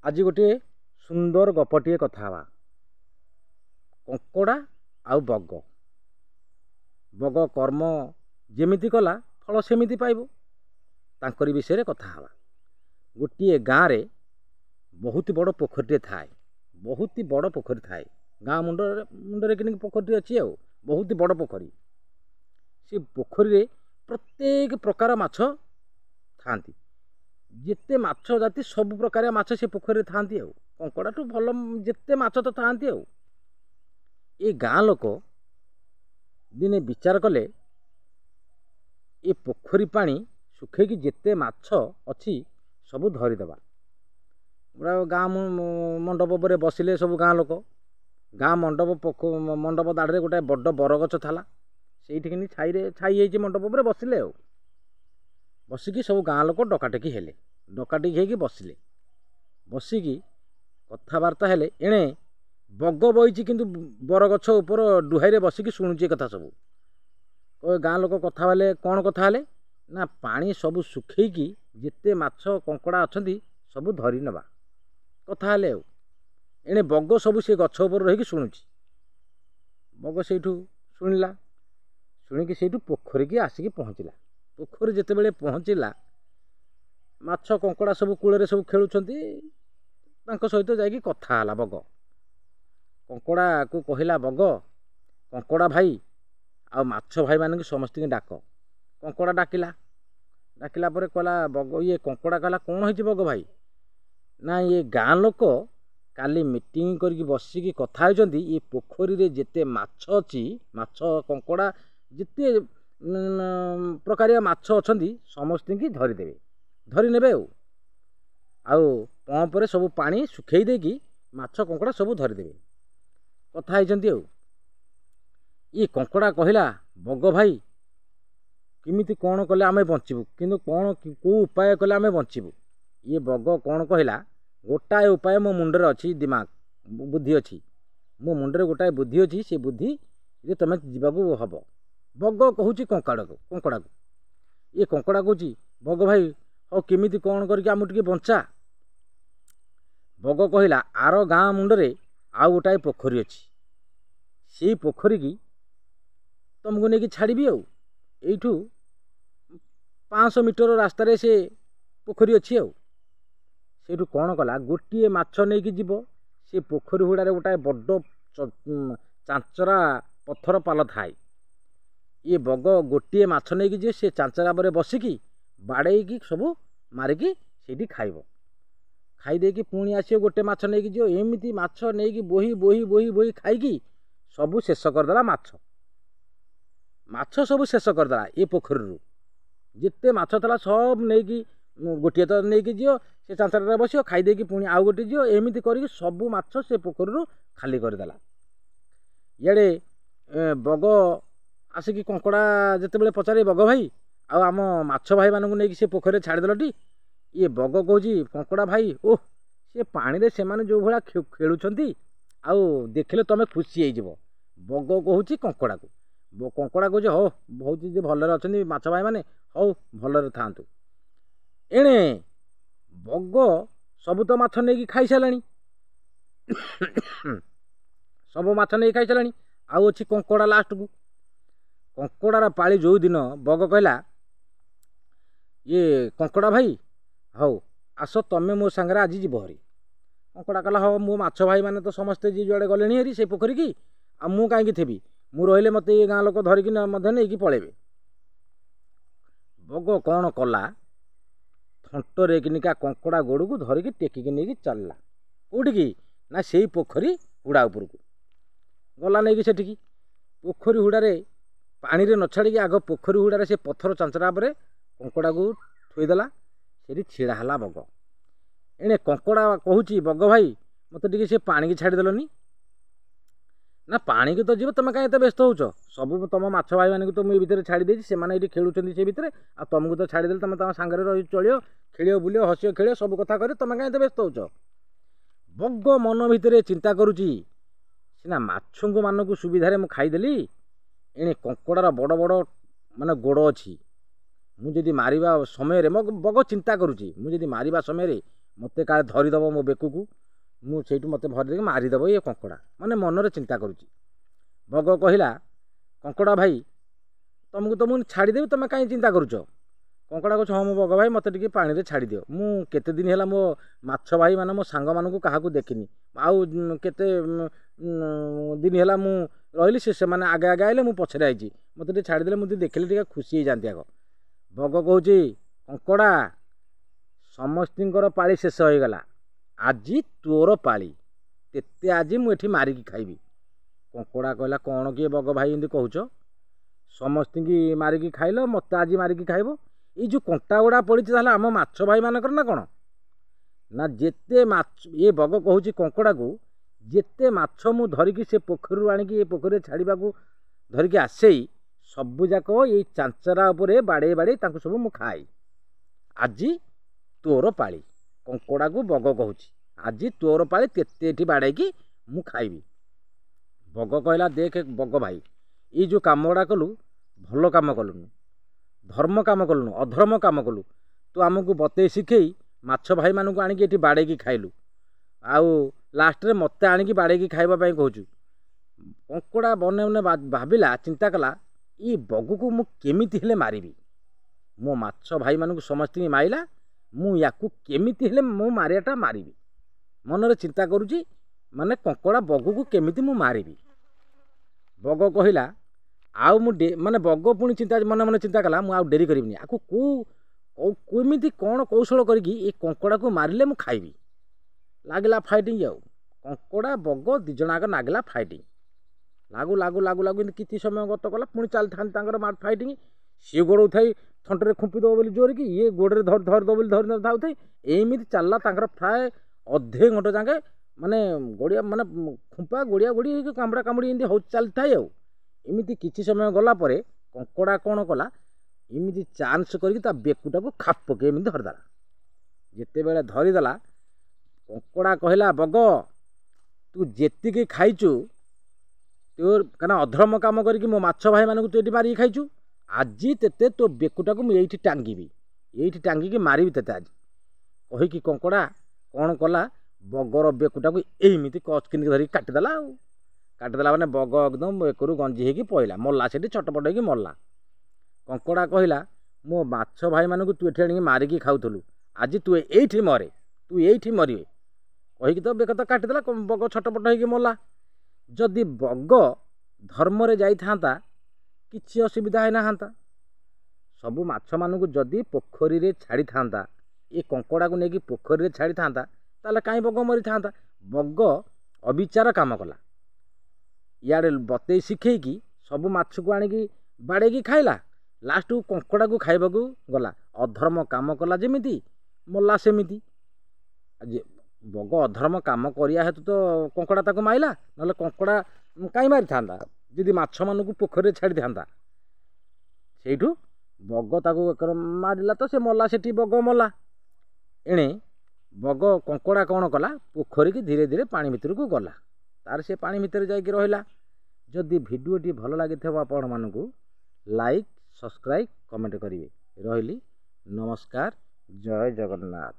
आज गोटे सुंदर गपटे कथा हवा कंकड़ा आउ बग बग कर्म जेमिति कला फल सेमिति पाइब तांकरी विषय कथा हवा। गोटे गाँव रे बहुत बड़ पोखरी थाए बहुत बड़ पोखरी थाए गाँ मुंडरे कि पोखरी अच्छी आ बहुत बड़ पोखरी से पोखरी रे प्रत्येक प्रकार माछ थांती जिते माछ जाति सब प्रकार माछ से पोखरी थांती कंकड़ा ठू भल जिते माछ तो थांती ये गाँ लोक दिने विचार कले ये पोखरी पानी सुखेकी जिते माछ अच्छी सब धरीदबा पूरा गाँ मंडप पर बसिले सब गाँ लोक गाँ मंडप दाड़े गोटे बड़ बरगछ था से छाई मंडप पर बसिले बसिकी सब गाँ लोक डकाटेकी हेले डकाटेकी होगी बसिले बसिकी कथबार्ता हेले एणे बग बईची किंतु बरगछ उपर डुहाई बसिकी शुणुची कथा सब गाँ लोक कथा हेले कौन कथा हेले ना पानी सब सुखेकी जिते माछ कंकड़ा अच्छी सब धरी नवा कथा हेले एणे बग सब से गछ उपर रही शुणुची बग से शुणिला शुणिकी से पोखरी की आसिकी पहुँचला पोखरी जिते बड़े पहुँचला माछ कंकड़ा सब कूल सब खेलुंट सहित जाकि कथा है बग कंकड़ा को कहला बग कंकड़ा भाई आ माछ भाई मान समस्त डाक कंकड़ा डाकिला डाकिला पर कहला बग ये कंकड़ा कहला कौन होती बग भाई ना ये गाँ लोक काली मीटिंग करके बसिकी कथा होती ये पोखरी रे जिते माछ अच्छी माछ कंकड़ा जिते प्रकारिया माछ अच्छी समस्त की धरीदेवे धरी ने आउ पंपरे सब पानी सुखई देकी माछ कंकड़ा सब धरीदेवे कथा होती ये कंकड़ा कहला बग भाई किमिति कौन कले आमे बंचबू किंतु कौन को उपाय कले आमे बंचबू ये बग कौन कहला गोटाए उपाय मो मुंडरे अच्छी दिमाग बुद्धि अच्छी मो मुंडरे गोटाए बुद्धि अच्छी से बुद्धि रे तमे जीवाकू हब बग कहूँ कंकड़ा को ये कंकड़ा कहूँ बग भाई हो किमिति कौन करके आम टिके बंचा बग कहला आर गाँ मुंडरे आउ गोटाए पोखरी अच्छी से पोखरी की तुमको नहीं छाड़बी आठू 500 मीटर रास्तार से पोखरी अच्छी से कौन कला गोटे माछ नहीं जीव से पोखरी हुड़ारे गोटाए बड़ चांचरा पत्थर पाल थाए ये बग गोटे माछ नहीं जी से चांचरा पर बसिकी बाड़े सब मारिकी से खाइब खाईदे कि पुणी आसो गोटे माछ नहीं जी एमती माछ नहीं बोही बोही बोही बोही खाई सबू शेष करदेला माछ सब शेष करदेला ये पोखरी जिते माछ था सब नहीं गोटे तो नहीं जी से चांचरा बस खाईदे कि पुणी आउ गोटे जी एमती कर सबू माछ से पोखरी खाली करदेला इे बग आसिकी कंकड़ा जिते पचारे बग भाई आम माछ भाई मानू नहीं से पोखरी छाड़देलटी ये बग कहूँ कंकड़ा भाई ओह से पानी से माने जो भाया खेलुंट आउ देखले तुम खुशी हो बग कहूँ कंकड़ा को कंकड़ा कहूँ हो बहुत भलरे अच्छा माछ भाई मैंने हौ भलरे था एणे बग सब तो माछ नहीं खाई सारा सब माछ नहीं खाई सारा आउ अच्छी कंकड़ा लास्ट को कंकड़ार पाली जो दिन बग कहला ये कंकड़ा भाई हौ आस तमें मो सांगे आज जीव हरी कंकड़ा कहला हाँ मो माछ भाई मैंने तो समस्ते जी जुआड़े गले हरी से पोखरी की आ मु कहीं थी मु रही मत ये गाँ लोक धरिकी नहीं पलैबे बग कौन कला थंटरे किनिका कंकड़ा गोड़ को धरिकी टेकिकी नहीं चलला कौटी की ना से पोखरी हुड़ा उपर को गला नहीं सेठिकी पोखरी हुड़ारे पानी रे न छाड़ी आग पोखरी हुड़ारे से पत्थर चांचरा पर कंकड़ा को थोईदेला से छिड़ा बग एणे कंकड़ा कहूँ बग भाई मत टे से पानी की छाड़देलनी ना पानी की तो जीव तुम कहीं व्यस्त हो सब तुम माछ भाई मानी तो मुझे भितर छाड़ी से खेलुंट से भितर आ तुमको तो छाड़देले तुम तुम सांगे रही चलो खेल बुल हस खेल सब कथा कर तुम कहीं व्यस्त हो बग मन भितर चिंता करुच्ची सीना माछ मानक सुविधार मुझे खाईदेली एणे कंकड़ार बड़ बड़ माने गोड़ अच्छी मुझे मारिबा समय रे बग चिंता करुच्ची मुझे मारिबा समय रे ମୋତେ କାଳେ ଧରିଦେବ ମୋ ବେକକୁ, ମୁଁ ସେଇଠୁ ମୋତେ ଧରିଦେଇକି ମାରିଦେବ ଇଏ କଙ୍କଡ଼ା, ମାନେ ମନରେ ଚିନ୍ତା କରୁଛି। ବଗ କହିଲା କଙ୍କଡ଼ା ଭାଇ ତୁମକୁ ତ ମୁଁ ଛାଡ଼ିଦେବି, ତୁମେ କାହିଁ ଚିନ୍ତା କରୁଛ? କଙ୍କଡ଼ା କହୁଛି ହଁ ମୋ ବଗ ଭାଇ ମୋତେ ଟିକେ ପାଣିରେ ଛାଡ଼ିଦିଅ, ମୁଁ କେତେ ଦିନ ହେଲା ମୋ ମାଛ ଭାଇ ମାନେ ମୋ ସାଙ୍ଗମାନଙ୍କୁ କାହାକୁ ଦେଖିନି, ଆଉ କେତେ ଦିନ ହେଲା ମୁଁ ରହିଲି, ସେମାନେ ଆଗେ ଆଗେ ଆଇଲେ ମୁଁ ପଛରେ ଆଇଛି, ମୋତେ ଟିକେ ଛାଡ଼ିଦେଲେ ମୁଁ ଟିକେ ଦେଖିଲେ ଟିକେ ଖୁସି ହେଇଯାଆନ୍ତି ଆଗ। ବଗ କହୁଛି କଙ୍କଡ଼ା ସମସ୍ତଙ୍କର ପାଳି ଶେଷ ହୋଇଗଲା, ଆଜି ତୋର ପାଳି, ତେତେ ଆଜି ମୁଁ ଏଠି ମାରିକି ଖାଇବି। କଙ୍କଡ଼ା କହିଲା କ'ଣ କିଏ ବଗ ଭାଇ ଏମିତି କହୁଛ? ସମସ୍ତଙ୍କୁ ମାରିକି ଖାଇଲ, ମୋତେ ଆଜି ମାରିକି ଖାଇବ? ଏଇ ଯେଉଁ କଣ୍ଟା ଗୁଡ଼ା ପଡ଼ିଛି ତାହେଲେ ଆମ ମାଛ ଭାଇମାନଙ୍କର ନା କ'ଣ? ନା ଯେତେ ମାଛ, ଏ ବଗ କହୁଛି କଙ୍କଡ଼ାକୁ ଯେତେ ମାଛ ମୁଁ ଧରିକି ସେ ପୋଖରୀରୁ ଆଣିକି ଏ ପୋଖରୀରେ ଛାଡ଼ିବାକୁ ଧରିକି ଆସେଇ, ସବୁଯାକ ଏଇ ଚାଞ୍ଚରା ଉପରେ ବାଡ଼େଇ ବାଡ଼େଇ ତାଙ୍କୁ ସବୁ ମୁଁ ଖାଏ। ଆଜି ତୋର ପାଳି। କଙ୍କଡ଼ାକୁ ବଗ କହୁଛି ଆଜି ତୋର ପାଳି, ତେତେ ଏଠି ବାଡ଼େଇକି ମୁଁ ଖାଇବି। ବଗ କହିଲା ଦେଖ ବଗ ଭାଇ, ଏଇ ଯେଉଁ କାମ ଗୁଡ଼ା କଲୁ ଭଲ କାମ କଲୁନୁ, ଧର୍ମ କାମ କଲୁନୁ, ଅଧର୍ମ କାମ କଲୁ। ତୁ ଆମକୁ ବତେଇ ଶିଖେଇ ମାଛ ଭାଇମାନଙ୍କୁ ଆଣିକି ଏଠି ବାଡ଼େଇକି ଖାଇଲୁ, ଆଉ ଲାଷ୍ଟରେ ମୋତେ ଆଣିକି ବାଡ଼େଇକି ଖାଇବା ପାଇଁ କହୁଛୁ। କଙ୍କଡ଼ା ମନେ ମନେ ଭାବିଲା, ଚିନ୍ତା କଲା, ଏଇ ବଗକୁ ମୁଁ କେମିତି ହେଲେ ମାରିବି। ମୋ ମାଛ ଭାଇମାନଙ୍କୁ ସମସ୍ତଙ୍କୁ ମାରିଲା, ମୁଁ ୟାକୁ କେମିତି ହେଲେ ମୁଁ ମାରିବାଟା ମାରିବି। ମନରେ ଚିନ୍ତା କରୁଛି, ମାନେ କଙ୍କଡ଼ା ବଗକୁ କେମିତି ମୁଁ ମାରିବି। ବଗ କହିଲା ଆଉ ମୁଁ ମାନେ ବଗ ପୁଣି ମନେ ମନେ ଚିନ୍ତା କଲା, ମୁଁ ଆଉ ଡେରି କରିବିନି, ଆକୁ କେମିତି କ'ଣ କୌଶଳ କରିକି ଏ କଙ୍କଡ଼ାକୁ ମାରିଲେ ମୁଁ ଖାଇବି। ଲାଗିଲା ଫାଇଟିଂ। ଆଉ କଙ୍କଡ଼ା ବଗ ଦୁଇ ଜଣ ଆଗ ଲାଗିଲା ଫାଇଟିଂ। ଲାଗୁ ଲାଗୁ ଲାଗୁ ଲାଗୁ ଏମିତି କିଛି ସମୟ ଗତ କଲା, ପୁଣି ଚାଲିଥାନ୍ତି ତାଙ୍କର ଫାଇଟିଂ। ସିଏ ଗୋଡ଼ଉଥାଇ ଥଣ୍ଟରେ ଖୁମ୍ପିଦେବ ବୋଲି ଜୋରିକି, ଇଏ ଗୋଡ଼ରେ ଧରିଦେବ ବୋଲି ଧାଉଥାଇ, ଏମିତି ଚାଲିଲା ତାଙ୍କର ପ୍ରାୟ ଅଧେ ଘଣ୍ଟା ଯାକେ, ମାନେ ଗଡ଼ିଆ ମାନେ ଖୁମ୍ପା ଗୋଡ଼ିଆ ଗୋଡ଼ି ହେଇକି କାମୁଡ଼ା କାମୁଡ଼ି ଏମିତି ହଉ ଚାଲିଥାଏ। ଆଉ ଏମିତି କିଛି ସମୟ ଗଲା ପରେ କଙ୍କଡ଼ା କ'ଣ କଲା, ଏମିତି ଚାନ୍ସ କରିକି ତା ବେକୁଟାକୁ ଖାପ ପକେଇ ଏମିତି ଧରିଦେଲା। ଯେତେବେଳେ ଧରିଦେଲା, କଙ୍କଡ଼ା କହିଲା ବଗ ତୁ ଯେତିକି ଖାଇଛୁ, ତୋର କାରଣ ଅଧର୍ମ କାମ କରିକି ମୋ ମାଛ ଭାଇମାନଙ୍କୁ ତୁ ଏଠି ମାରିକି ଖାଇଛୁ, ଆଜି ତେତେ ତୋ ବେକୁଟାକୁ ମୁଁ ଏଇଠି ଟାଙ୍ଗିବି, ଏଇଠି ଟାଙ୍ଗିକି ମାରିବି ତେତେ ଆଜି। କହିକି କଙ୍କଡ଼ା କ'ଣ କଲା, ବଗର ବେକୁଟାକୁ ଏମିତି କଚକିନି ଧରିକି କାଟିଦେଲା। ଆଉ କାଟିଦେଲା ମାନେ ବଗ ଏକଦମ ବେକରୁ ଗଞ୍ଜି ହେଇକି ପଇଲା, ମଲା ସେଠି ଛଟପଟ ହେଇକି ମଲା। କଙ୍କଡ଼ା କହିଲା ମୋ ମାଛ ଭାଇମାନଙ୍କୁ ତୁ ଏଠି ଆଣିକି ମାରିକି ଖାଉଥିଲୁ, ଆଜି ତୁ ଏଇଠି ମରେ, ତୁ ଏଇଠି ମରିବେ। କହିକି ତ ବେକ ତ କାଟିଦେଲା, ବଗ ଛଟପଟ ହେଇକି ମଲା। ଯଦି ବଗ ଧର୍ମରେ ଯାଇଥାନ୍ତା କିଛି ଅସୁବିଧା ହେଇନାହାନ୍ତା। ସବୁ ମାଛମାନଙ୍କୁ ଯଦି ପୋଖରୀରେ ଛାଡ଼ିଥାନ୍ତା, ଏ କଙ୍କଡ଼ାକୁ ନେଇକି ପୋଖରୀରେ ଛାଡ଼ିଥାନ୍ତା, ତାହେଲେ କାହିଁ ବଗ ମରିଥାନ୍ତା। ବଗ ଅବିଚାର କାମ କଲା, ଇଆଡ଼େ ବତେଇ ଶିଖେଇକି ସବୁ ମାଛକୁ ଆଣିକି ବାଡ଼େଇକି ଖାଇଲା, ଲାଷ୍ଟକୁ କଙ୍କଡ଼ାକୁ ଖାଇବାକୁ ଗଲା। ଅଧର୍ମ କାମ କଲା ଯେମିତି ମଲା ସେମିତି। ବଗ ଅଧର୍ମ କାମ କରିବା ହେତୁ ତ କଙ୍କଡ଼ା ତାକୁ ମାରିଲା, ନହେଲେ କଙ୍କଡ଼ା କାହିଁ ମାରିଥାନ୍ତା ଯଦି ମାଛମାନଙ୍କୁ ପୋଖରୀରେ ଛାଡ଼ିଥାନ୍ତା। ସେଇଠୁ ବଗ ତାକୁ ମାରିଲା ତ ସେ ମଲା, ସେଠି ବଗ ମଲା। ଏଣେ ବଗ କଙ୍କଡ଼ା କ'ଣ କଲା, ପୋଖରୀକି ଧୀରେ ଧୀରେ ପାଣି ଭିତରକୁ ଗଲା, ତାର ସେ ପାଣି ଭିତରେ ଯାଇକି ରହିଲା। ଯଦି ଭିଡ଼ିଓଟି ଭଲ ଲାଗିଥିବ ଆପଣମାନଙ୍କୁ ଲାଇକ୍, ସବସ୍କ୍ରାଇବ୍, କମେଣ୍ଟ କରିବେ। ରହିଲି, ନମସ୍କାର, ଜୟ ଜଗନ୍ନାଥ।